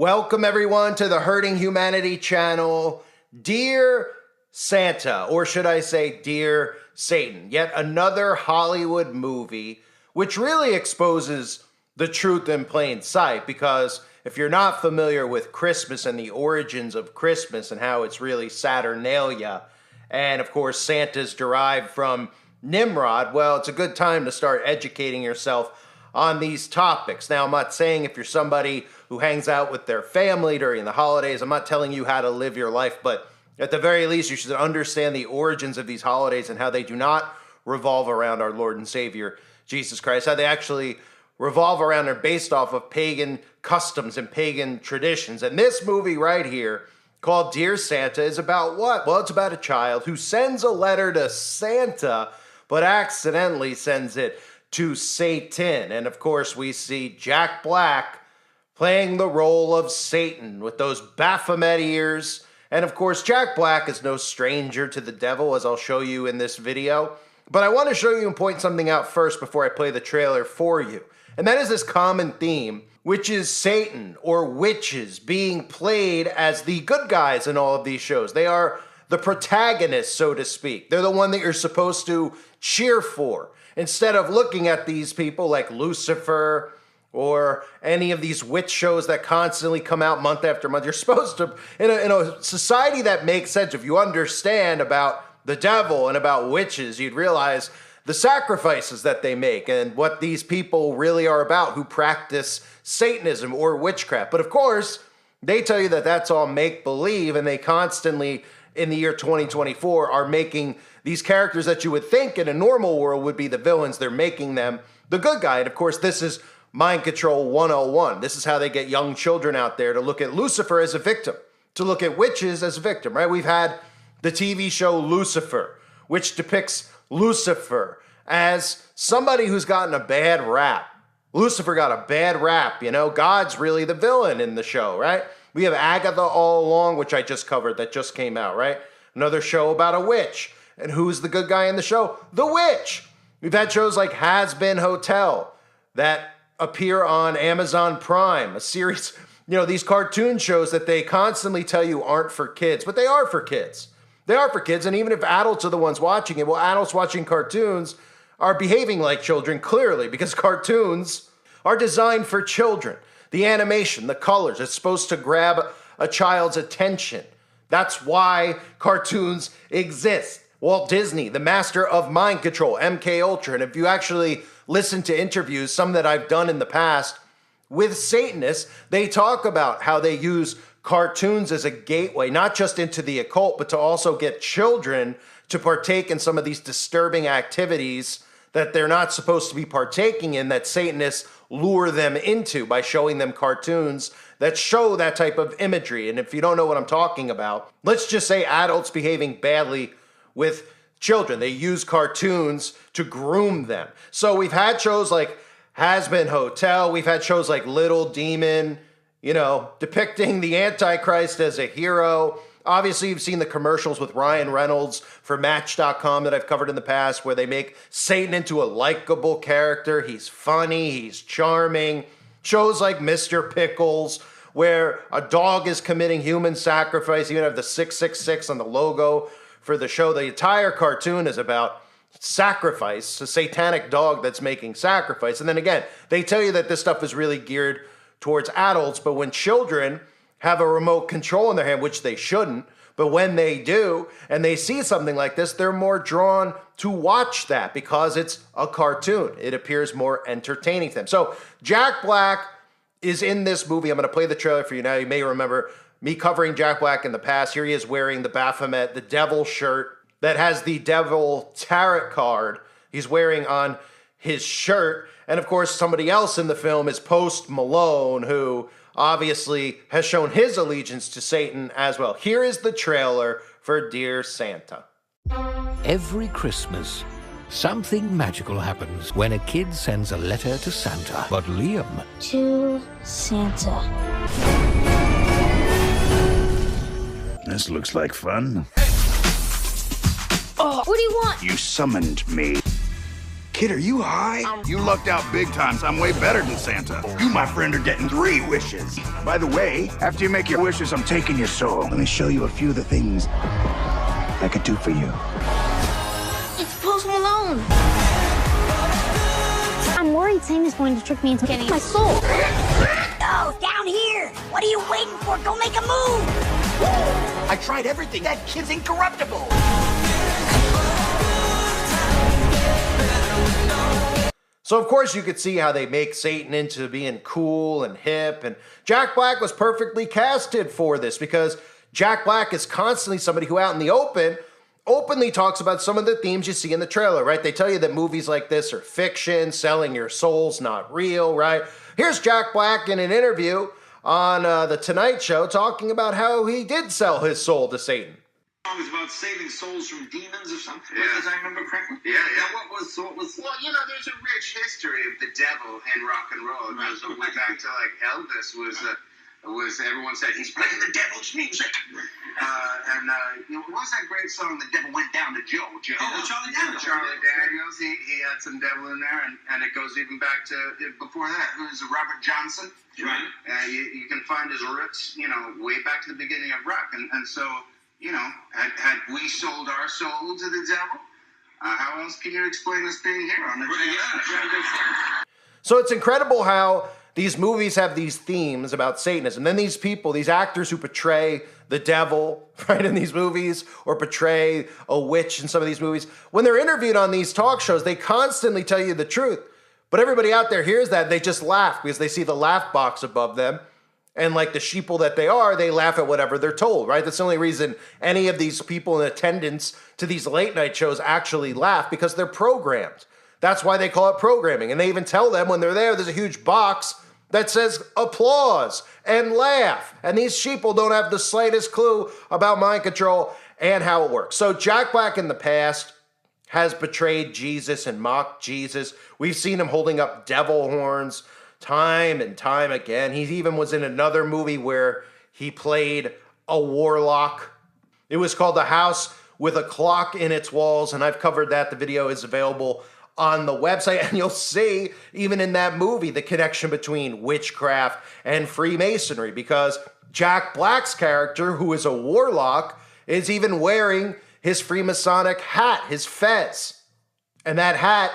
Welcome everyone to the Hurting Humanity channel. Dear Santa, or should I say Dear Satan, yet another Hollywood movie which really exposes the truth in plain sight, because if you're not familiar with Christmas and the origins of Christmas and how it's really Saturnalia, and of course Santa's derived from Nimrod, well, it's a good time to start educating yourself on these topics. Now, I'm not saying if you're somebody who hangs out with their family during the holidays, I'm not telling you how to live your life, but at the very least, you should understand the origins of these holidays and how they do not revolve around our Lord and Savior, Jesus Christ, how they actually revolve around and are based off of pagan customs and pagan traditions. And this movie right here, called Dear Santa, is about what? Well, it's about a child who sends a letter to Santa, but accidentally sends it to Satan. And of course, we see Jack Black playing the role of Satan with those Baphomet ears. And of course, Jack Black is no stranger to the devil, as I'll show you in this video. But I want to show you and point something out first before I play the trailer for you. And that is this common theme, which is Satan or witches being played as the good guys in all of these shows. They are the protagonists, so to speak. They're the one that you're supposed to cheer for, instead of looking at these people like Lucifer or any of these witch shows that constantly come out month after month. You're supposed to, in a society that makes sense, if you understand about the devil and about witches, you'd realize the sacrifices that they make and what these people really are about who practice Satanism or witchcraft. But of course, they tell you that that's all make-believe, and they constantly, in the year 2024, are making these characters that you would think in a normal world would be the villains. They're making them the good guy. And of course, this is Mind Control 101. This is how they get young children out there to look at Lucifer as a victim, to look at witches as a victim, right? We've had the TV show Lucifer, which depicts Lucifer as somebody who's gotten a bad rap. Lucifer got a bad rap, you know? God's really the villain in the show, right? We have Agatha All Along, which I just covered, that just came out, right? Another show about a witch. And who's the good guy in the show? The witch. We've had shows like Has Been Hotel that appear on Amazon Prime, a series, you know, these cartoon shows that they constantly tell you aren't for kids, but they are for kids. They are for kids, and even if adults are the ones watching it, well, adults watching cartoons are behaving like children, clearly, because cartoons are designed for children. The animation, the colors, it's supposed to grab a child's attention. That's why cartoons exist. Walt Disney, the master of mind control, MK Ultra. And if you actually listen to interviews, some that I've done in the past with Satanists, they talk about how they use cartoons as a gateway, not just into the occult, but to also get children to partake in some of these disturbing activities that they're not supposed to be partaking in, that Satanists lure them into by showing them cartoons that show that type of imagery. And if you don't know what I'm talking about, let's just say adults behaving badly with children. They use cartoons to groom them. So we've had shows like Has Been Hotel. We've had shows like Little Demon, you know, depicting the Antichrist as a hero. Obviously, you've seen the commercials with Ryan Reynolds for Match.com that I've covered in the past, where they make Satan into a likable character. He's funny, he's charming. Shows like Mr. Pickles, where a dog is committing human sacrifice. You even have the 666 on the logo for the show. The entire cartoon is about sacrifice, a satanic dog that's making sacrifice. And then again, they tell you that this stuff is really geared towards adults, but when children have a remote control in their hand, which they shouldn't, but when they do, and they see something like this, they're more drawn to watch that because it's a cartoon. It appears more entertaining to them. So Jack Black is in this movie. I'm going to play the trailer for you now. You may remember me covering Jack Black in the past. Here he is wearing the Baphomet, the devil shirt that has the devil tarot card he's wearing on his shirt. And of course, somebody else in the film is Post Malone, who obviously has shown his allegiance to Satan as well. Here is the trailer for Dear Santa. Every Christmas, something magical happens when a kid sends a letter to Santa. But Liam... To Santa. This looks like fun. Oh, what do you want? You summoned me. Kid, are you high? You lucked out big time. I'm way better than Santa. You, my friend, are getting 3 wishes. By the way, after you make your wishes, I'm taking your soul. Let me show you a few of the things I could do for you. It's Post Malone. I'm worried Santa's going to trick me into getting my soul. No, down here. What are you waiting for? Go make a move. I tried everything. That kid's incorruptible. So, of course, you could see how they make Satan into being cool and hip. And Jack Black was perfectly casted for this because Jack Black is constantly somebody who out in the openly talks about some of the themes you see in the trailer, right? They tell you that movies like this are fiction, selling your soul's not real, right? Here's Jack Black in an interview on The Tonight Show talking about how he did sell his soul to Satan. Song is about saving souls from demons or something, Yeah. as I remember correctly. Yeah. What was? Well, there's a rich history of the devil in rock and roll. It goes all the way back to like Elvis was everyone said he's playing the devil's music. What was that great song? The devil went down to Joe. Oh, Charlie Daniels. Charlie Daniels. He had some devil in there, and it goes even back to before that. Who's Robert Johnson? Right. You can find his roots, way back to the beginning of rock, and so. Had we sold our soul to the devil? How else can you explain us being here on the So it's incredible how these movies have these themes about Satanism. Then these people, these actors who portray the devil, right, in these movies, or portray a witch in some of these movies, when they're interviewed on these talk shows, they constantly tell you the truth. But everybody out there hears that, they just laugh because they see the laugh box above them. And like the sheeple that they are, they laugh at whatever they're told, right? That's the only reason any of these people in attendance to these late night shows actually laugh, because they're programmed. That's why they call it programming. And they even tell them when they're there's a huge box that says applause and laugh. And these sheeple don't have the slightest clue about mind control and how it works. So Jack Black in the past has betrayed Jesus and mocked Jesus. We've seen him holding up devil horns time and time again. He even was in another movie where he played a warlock. It was called The House with a Clock in Its Walls, and I've covered that. The video is available on the website, and you'll see, even in that movie, the connection between witchcraft and Freemasonry, because Jack Black's character, who is a warlock, is even wearing his Freemasonic hat, his fez. And that hat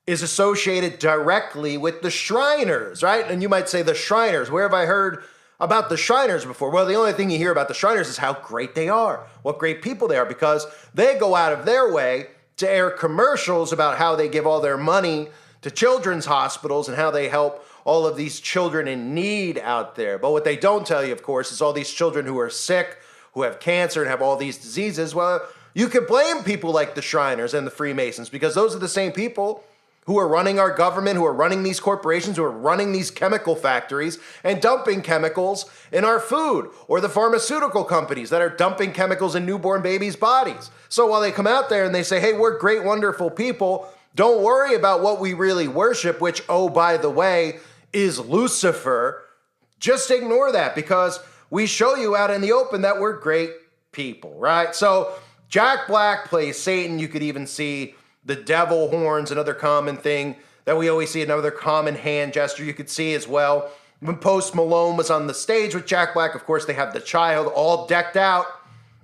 is associated directly with the Shriners, right? And you might say, the Shriners, where have I heard about the Shriners before? Well, the only thing you hear about the Shriners is how great they are, what great people they are, because they go out of their way to air commercials about how they give all their money to children's hospitals and how they help all of these children in need out there. But what they don't tell you, of course, is all these children who are sick, who have cancer and have all these diseases. Well, you can blame people like the Shriners and the Freemasons, because those are the same people who are running our government, who are running these corporations, who are running these chemical factories and dumping chemicals in our food, or the pharmaceutical companies that are dumping chemicals in newborn babies' bodies. So while they come out there and they say, hey, we're great, wonderful people, don't worry about what we really worship, which, oh, by the way, is Lucifer. Just ignore that, because we show you out in the open that we're great people, right? So Jack Black plays Satan. You could even see the devil horns, another common thing that we always see, another common hand gesture you could see as well. When Post Malone was on the stage with Jack Black, of course, they have the child all decked out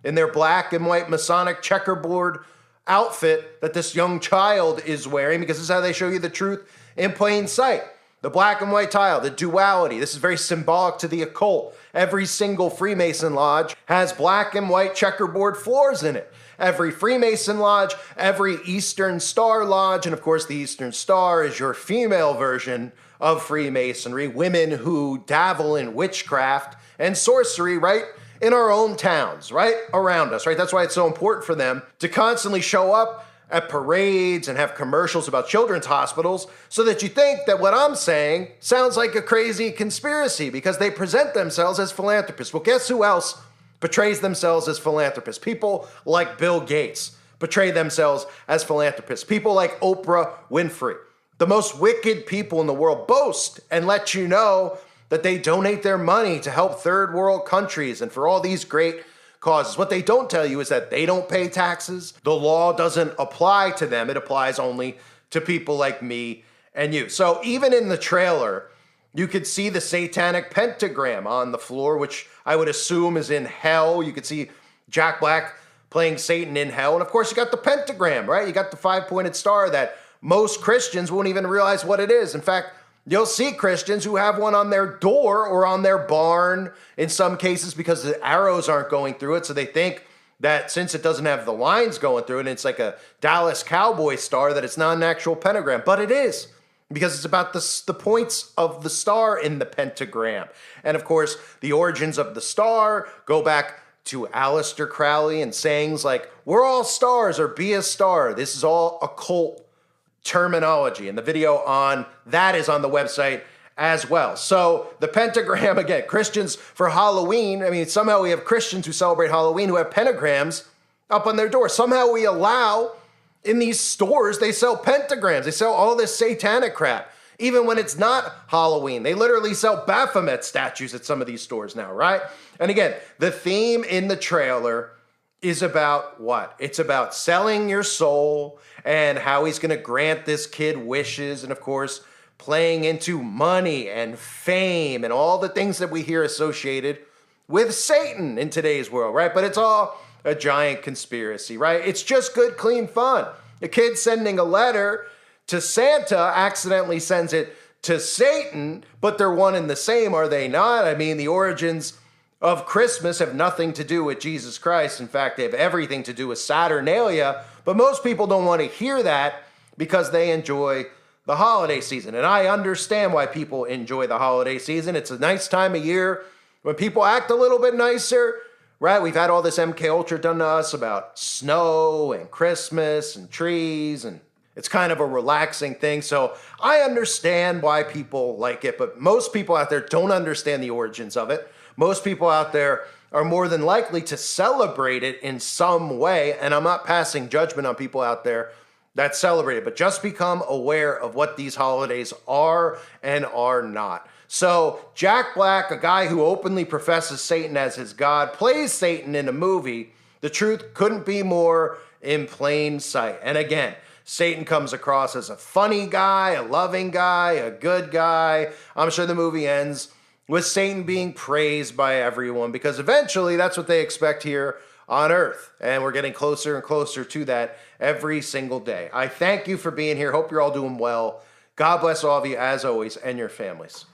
in their black and white Masonic checkerboard outfit that this young child is wearing, because this is how they show you the truth in plain sight. The black and white tile, the duality. This is very symbolic to the occult. Every single Freemason lodge has black and white checkerboard floors in it. Every Freemason lodge, every Eastern Star lodge, and of course the Eastern Star is your female version of Freemasonry, women who dabble in witchcraft and sorcery right in our own towns, right around us, right? That's why it's so important for them to constantly show up at parades and have commercials about children's hospitals, so that you think that what I'm saying sounds like a crazy conspiracy, because they present themselves as philanthropists. Well, guess who else portrays themselves as philanthropists? People like Bill Gates portray themselves as philanthropists. People like Oprah Winfrey. The most wicked people in the world boast and let you know that they donate their money to help third world countries and for all these great causes. What they don't tell you is that they don't pay taxes. The law doesn't apply to them. It applies only to people like me and you. So even in the trailer, you could see the satanic pentagram on the floor, which I would assume is in hell. You could see Jack Black playing Satan in hell. And of course, you got the pentagram, right? You got the 5-pointed star that most Christians won't even realize what it is. In fact, you'll see Christians who have one on their door or on their barn in some cases because the arrows aren't going through it. So they think that since it doesn't have the lines going through it, and it's like a Dallas Cowboy star, that it's not an actual pentagram. But it is, because it's about the points of the star in the pentagram. And of course, the origins of the star go back to Aleister Crowley and sayings like, we're all stars or be a star. This is all occult terminology. And the video on that is on the website as well. So the pentagram, again, Christians for Halloween, I mean, somehow we have Christians who celebrate Halloween who have pentagrams up on their door. Somehow we allow, in these stores, they sell pentagrams. They sell all this satanic crap. Even when it's not Halloween, they literally sell Baphomet statues at some of these stores now, right? And again, the theme in the trailer is about what? It's about selling your soul and how he's going to grant this kid wishes. And of course, playing into money and fame and all the things that we hear associated with Satan in today's world, right? But it's all a giant conspiracy, right? It's just good, clean fun. A kid sending a letter to Santa accidentally sends it to Satan, but they're one and the same, are they not? I mean, the origins of Christmas have nothing to do with Jesus Christ. In fact, they have everything to do with Saturnalia, but most people don't want to hear that because they enjoy the holiday season. And I understand why people enjoy the holiday season. It's a nice time of year when people act a little bit nicer, right? We've had all this MK Ultra done to us about snow and Christmas and trees, and it's kind of a relaxing thing. So I understand why people like it, but most people out there don't understand the origins of it. Most people out there are more than likely to celebrate it in some way. And I'm not passing judgment on people out there that celebrate it, but just become aware of what these holidays are and are not. So Jack Black, a guy who openly professes Satan as his God, plays Satan in a movie. The truth couldn't be more in plain sight. And again, Satan comes across as a funny guy, a loving guy, a good guy. I'm sure the movie ends with Satan being praised by everyone, because eventually that's what they expect here on Earth. And we're getting closer and closer to that every single day. I thank you for being here. Hope you're all doing well. God bless all of you as always, and your families.